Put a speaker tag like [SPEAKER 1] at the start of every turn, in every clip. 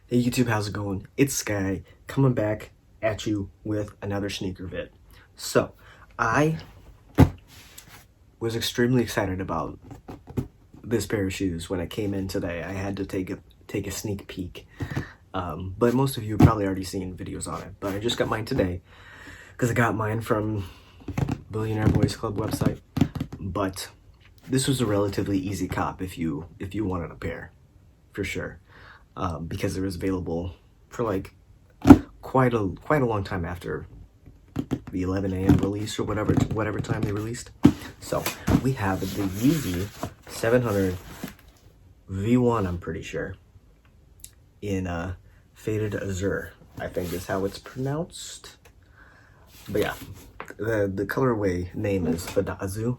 [SPEAKER 1] Hey YouTube, how's it going? It's Sky coming back at you with another sneaker vid. So, I was extremely excited about this pair of shoes when it came in today. I had to take a sneak peek, but most of you have probably already seen videos on it. But I just got mine today because I got mine from Billionaire Boys Club website. But this was a relatively easy cop if you wanted a pair, for sure. Because it was available for like quite a long time after the 11 a.m. release or whatever time they released. So we have the Yeezy 700 V1, I'm pretty sure, in faded Azure, I think is how it's pronounced. But yeah, the colorway name is Fadazu,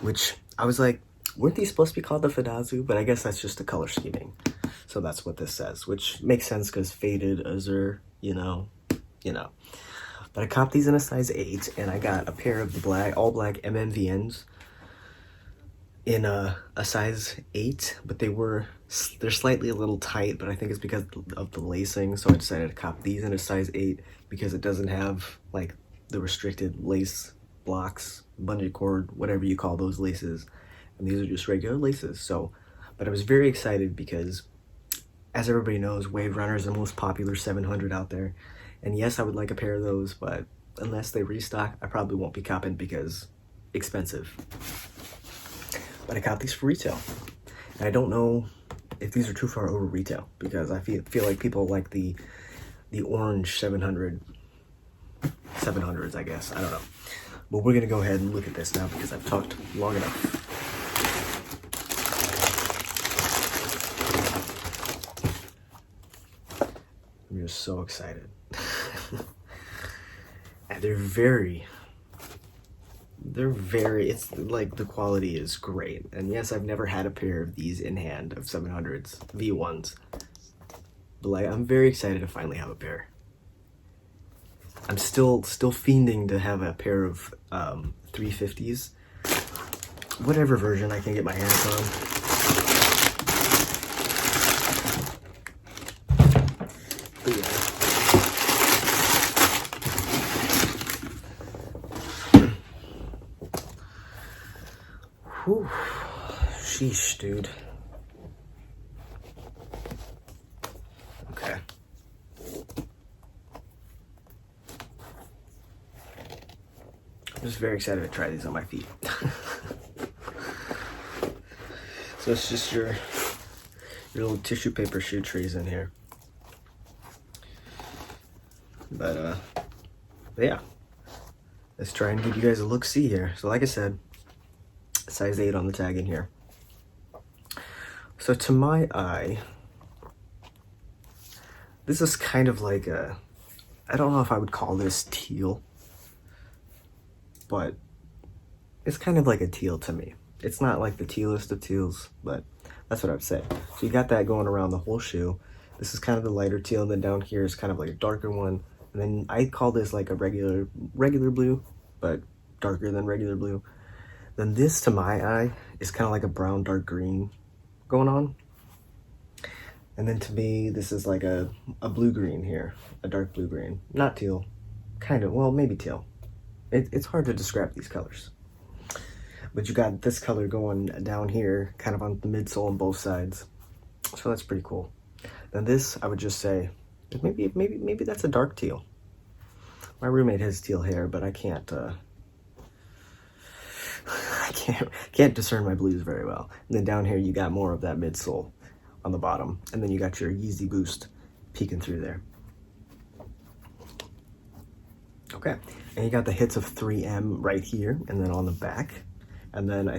[SPEAKER 1] which I was like, weren't these supposed to be called the Fadazu? But I guess that's just the color scheming. So that's what this says, which makes sense because faded Azure, you know. But I copped these in a size 8, and I got a pair of the all black MMVNs in a size 8, but they're slightly a little tight, but I think it's because of the lacing, so I decided to cop these in a size 8 because it doesn't have like the restricted lace blocks, bungee cord, whatever you call those laces, and these are just regular laces. So, but I was very excited because, as everybody knows, Wave Runner is the most popular 700 out there. And yes, I would like a pair of those, but unless they restock, I probably won't be copping because expensive. But I got these for retail. And I don't know if these are too far over retail because I feel like people like the orange 700s, I guess. I don't know. But we're going to go ahead and look at this now because I've talked long enough. I'm just so excited. And it's like the quality is great. And yes, I've never had a pair of these in hand of 700s, V1s. But like, I'm very excited to finally have a pair. I'm still fiending to have a pair of 350s. Whatever version I can get my hands on. But yeah. Whew. Sheesh, dude. Okay. I'm just very excited to try these on my feet. So it's just your little tissue paper shoe trees in here. But yeah. Let's try and give you guys a look-see here. So like I said, size 8 on the tag in here. So to my eye, this is kind of like I don't know if I would call this teal, but it's kind of like a teal to me. It's not like the tealest of teals, but that's what I would say. So you got that going around the whole shoe. This is kind of the lighter teal, and then down here is kind of like a darker one. And then I call this like a regular blue, but darker than regular blue. Then this, to my eye, is kind of like a brown dark green going on. And then to me, this is like a blue green here, a dark blue green. Not teal, kind of, well, maybe teal. It's hard to describe these colors. But you got this color going down here, kind of on the midsole on both sides. So that's pretty cool. Then this, I would just say, maybe that's a dark teal. My roommate has teal hair, but I can't discern my blues very well. And then down here you got more of that midsole on the bottom, and then you got your Yeezy Boost peeking through there. Okay, and you got the hits of 3M right here, and then on the back, and then I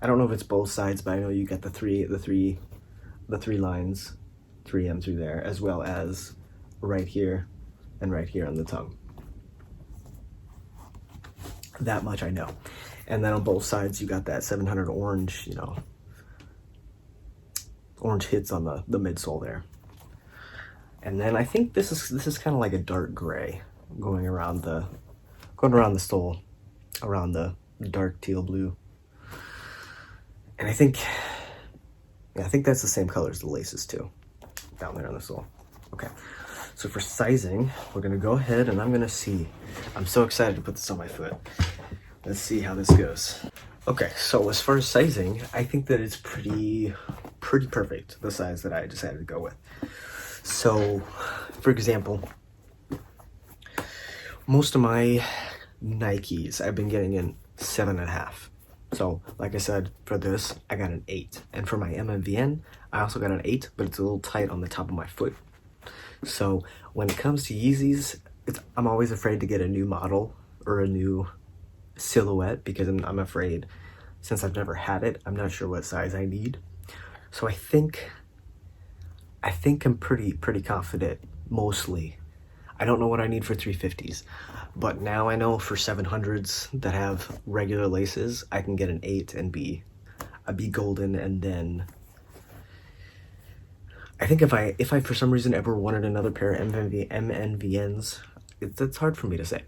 [SPEAKER 1] don't know if it's both sides, but I know you got the three lines, 3M through there, as well as right here and right here on the tongue. That much I know. And then on both sides you got that 700 orange, orange hits on the midsole there. And then I think this is kind of like a dark gray going around the sole, around the dark teal blue. And I think that's the same color as the laces too. down there on the sole. Okay, so for sizing, we're gonna go ahead and I'm gonna see. I'm so excited to put this on my foot. Let's see how this goes. Okay, so as far as sizing, I think that it's pretty perfect, the size that I decided to go with. So, for example, most of my Nikes I've been getting in 7.5. So, like I said, for this, I got an 8. And for my MMVN, I also got an 8, but it's a little tight on the top of my foot. So, when it comes to Yeezys, I'm always afraid to get a new model or a new silhouette because I'm afraid, since I've never had it, I'm not sure what size I need. So I think I'm pretty confident, mostly. I don't know what I need for 350s, but now I know for 700s that have regular laces, I can get an 8 and be golden. And then I think if I for some reason ever wanted another pair of MNVNs, it's hard for me to say.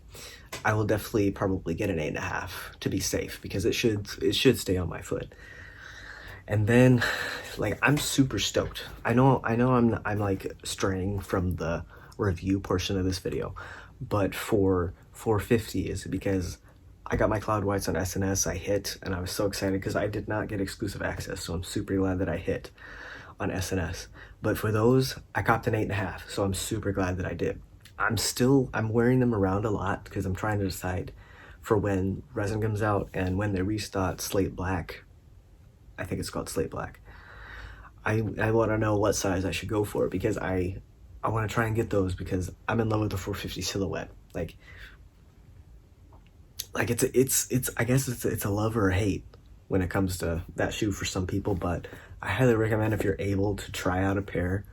[SPEAKER 1] I will definitely probably get an 8.5 to be safe because it should stay on my foot. And then, like, I'm super stoked. I know I'm like straying from the review portion of this video, but for 450s, because I got my cloud whites on SNS, I hit, and I was so excited because I did not get exclusive access, so I'm super glad that I hit on SNS. But for those, I copped an 8.5, so I'm super glad that I did. I'm wearing them around a lot because I'm trying to decide for when resin comes out and when they restock Slate Black. I think it's called Slate Black. I want to know what size I should go for because I want to try and get those because I'm in love with the 450 silhouette. Like it's I guess it's a love or a hate when it comes to that shoe for some people, but I highly recommend if you're able to try out a pair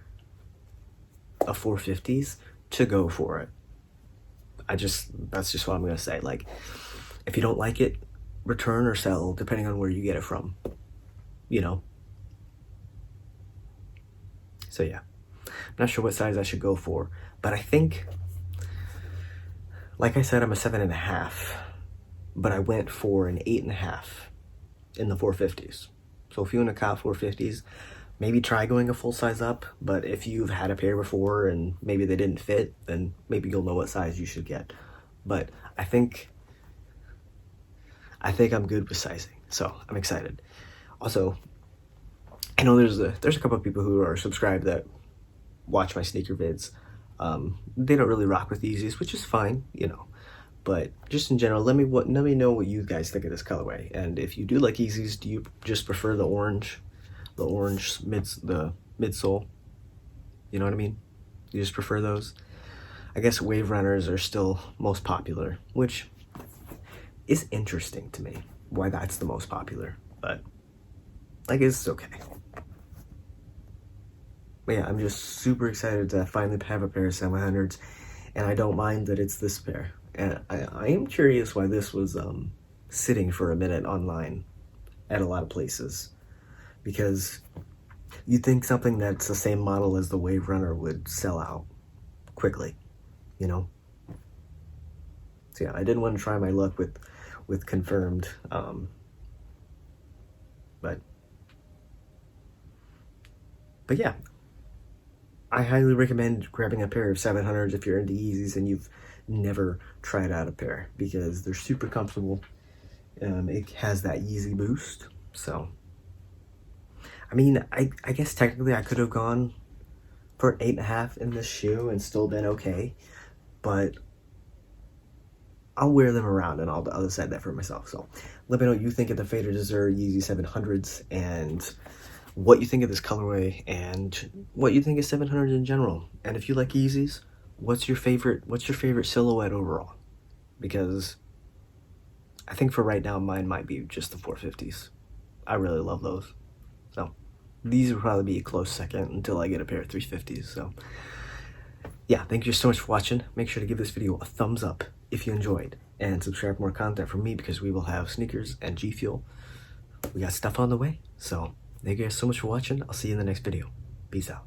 [SPEAKER 1] of 450s to go for it. That's just what I'm gonna say. Like, if you don't like it, return or sell depending on where you get it from, you know. So yeah, I'm not sure what size I should go for, but I think, like I said, I'm a 7.5, but I went for an 8.5 in the 450s. So if you want to cop 450s, maybe try going a full size up, but if you've had a pair before and maybe they didn't fit, then maybe you'll know what size you should get. But I think I'm good with sizing, so I'm excited. Also, I know there's a couple of people who are subscribed that watch my sneaker vids. They don't really rock with Yeezys, which is fine, you know. But just in general, let me know what you guys think of this colorway. And if you do like Yeezys, do you just prefer the orange midsole? You know what I mean? You just prefer those? I guess Wave Runners are still most popular, which is interesting to me, why that's the most popular, but I guess it's okay. But yeah, I'm just super excited to finally have a pair of 700s, and I don't mind that it's this pair. And I am curious why this was sitting for a minute online at a lot of places, because you'd think something that's the same model as the Wave Runner would sell out quickly, you know? So yeah, I didn't want to try my luck with confirmed, but yeah, I highly recommend grabbing a pair of 700s if you're into Yeezys and you've never tried out a pair, because they're super comfortable. It has that Yeezy boost. So I mean, I guess technically I could have gone for 8.5 in this shoe and still been okay, but I'll wear them around and I'll decide that for myself. So let me know what you think of the Faded Azure Yeezy 700s and what you think of this colorway and what you think of 700s in general. And if you like Yeezys, what's your favorite silhouette overall? Because I think for right now, mine might be just the 450s. I really love those. So these will probably be a close second until I get a pair of 350s. So yeah, thank you so much for watching. Make sure to give this video a thumbs up if you enjoyed, and subscribe for more content from me because we will have sneakers and G Fuel. We got stuff on the way. So thank you guys so much for watching. I'll see you in the next video. Peace out.